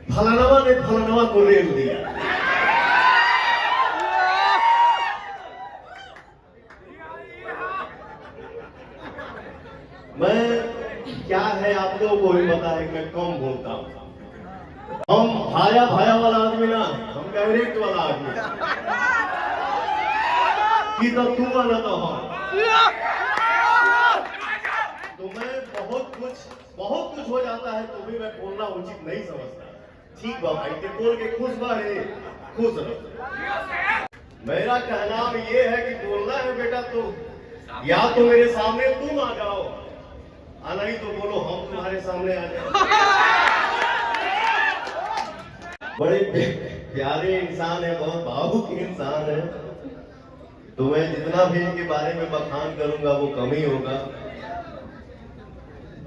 फलानवा ने फलानवा को रेल दिया। मैं क्या है आप लोगों को भी पता है, मैं कम बोलता हूं। हम भाया भाया वाला आदमी ना, हम डायरेक्ट वाला आदमी कि तो तू वाला तो हम। तो मैं बहुत कुछ हो जाता है तो भी मैं बोलना उचित नहीं समझता। ठीक बा भाई के बोल के खुश बा है, खुश रहो। मेरा कहना ये है कि बोलना है बेटा तो या तो मेरे सामने तुम आ जाओ, नहीं तो बोलो हम तुम्हारे सामने आ जाए। बड़े प्यारे इंसान है, बहुत भावुक इंसान है, तो मैं जितना भी इनके बारे में बखान करूंगा वो कम ही होगा।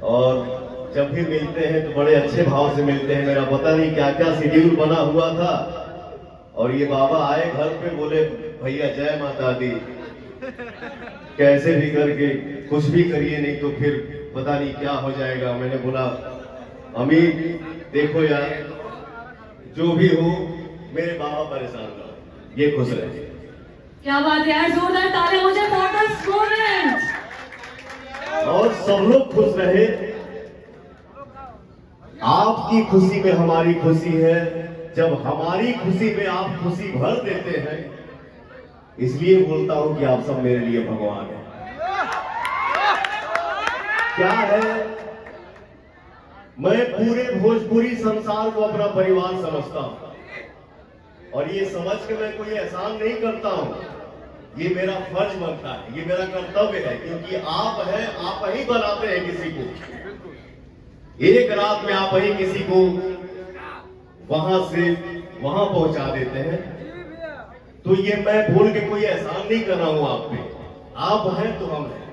और जब भी मिलते हैं तो बड़े अच्छे भाव से मिलते हैं। मेरा पता नहीं क्या क्या शेड्यूल बना हुआ था और ये बाबा आए घर पे, बोले भैया जय माता दी, कैसे भी करके कुछ भी करिए नहीं तो फिर पता नहीं क्या हो जाएगा। मैंने बोला अमीर देखो यार, जो भी हो मेरे बाबा परेशान ना, ये खुश रहे। क्या बात है यार, जोरदार तालियां हो जाए फॉर द स्टूडेंट्स। और सब लोग खुश रहे। आपकी खुशी में हमारी खुशी है, जब हमारी खुशी में आप खुशी भर देते हैं, इसलिए बोलता हूं कि आप सब मेरे लिए भगवान हैं। क्या है, मैं पूरे भोजपुरी संसार को अपना परिवार समझता हूं और ये समझ के मैं कोई एहसान नहीं करता हूं, ये मेरा फर्ज बनता है, ये मेरा कर्तव्य है, क्योंकि आप हैं, आप ही बनाते हैं किसी को। एक रात में आप ही किसी को वहां से वहां पहुंचा देते हैं, तो ये मैं भूल के कोई एहसान नहीं कर रहा हूं आप पे। आप हैं तो हम हैं।